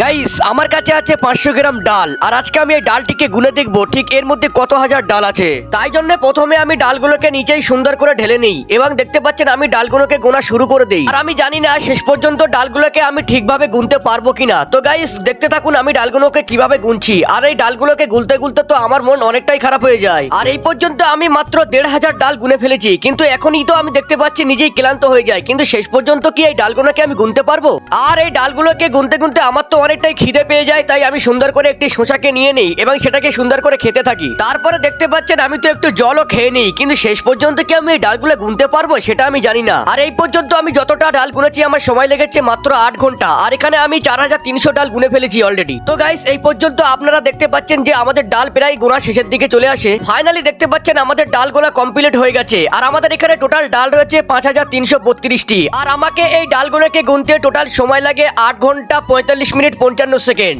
Guys আমার কাছে আছে 500 গ্রাম ডাল, আর আজকে আমি এই ডালটিকে গুনে দেখবো ঠিক এর মধ্যে কত হাজার ডাল আছে। তাই জন্য প্রথমে আমি ডালগুলোকে নিচেই সুন্দর করে ঢেলে নিই এবং দেখতে পাচ্ছেন আমি ডালগুলোকে গোনা শুরু করে দেই। আর আমি জানি না শেষ পর্যন্ত ডালগুলোকে আমি ঠিকভাবে গুনতে পারবো কিনা। তো গাইস দেখতে থাকুন আমি ডালগুলোকে কিভাবে গুনছি। আর এই ডালগুলোকে গুলতে গুলতে তো আমার মন অনেকটাই খারাপ হয়ে যায়। আর এই পর্যন্ত আমি মাত্র 1500 ডাল গুনে ফেলেছি, কিন্তু এখনই তো আমি দেখতে পাচ্ছি নিজেই ক্লান্ত হয়ে যায়। কিন্তু শেষ পর্যন্ত কি এই ডালগুলোকে আমি গুনতে পারবো? আর এই ডালগুলোকে গুনতে গুনতে আমার তো অনেকটাই খিদে পেয়ে যায়, তাই আমি সুন্দর করে একটি শসাকে নিয়ে নিই এবং সেটাকে সুন্দর করে খেতে থাকি। তারপরে দেখতে পাচ্ছেন আমি তো একটু জলও খেয়ে নিই, কিন্তু শেষ পর্যন্ত কি আমি এই ডালগুলো গুনতে পারবো সেটা আমি জানি না। আর এই পর্যন্ত আমি যতটা ডাল গুনেছি আমার সময় লেগেছে মাত্র 8 ঘন্টা, আর এখানে আমি 4300 ডাল গুনে ফেলেছি অলরেডি। তো গাইস এই পর্যন্ত আপনারা দেখতে পাচ্ছেন যে আমাদের ডাল প্রায় গোনা শেষের দিকে চলে আসে। ফাইনালি দেখতে পাচ্ছেন আমাদের ডাল গোনা কমপ্লিট হয়ে গেছে, আর আমাদের এখানে টোটাল ডাল রয়েছে 5332টি। আর আমাকে এই ডালগুলোকে গুনতে টোটাল সময় লাগে 8 ঘন্টা 45 মিনিট 55 সেকেন্ড।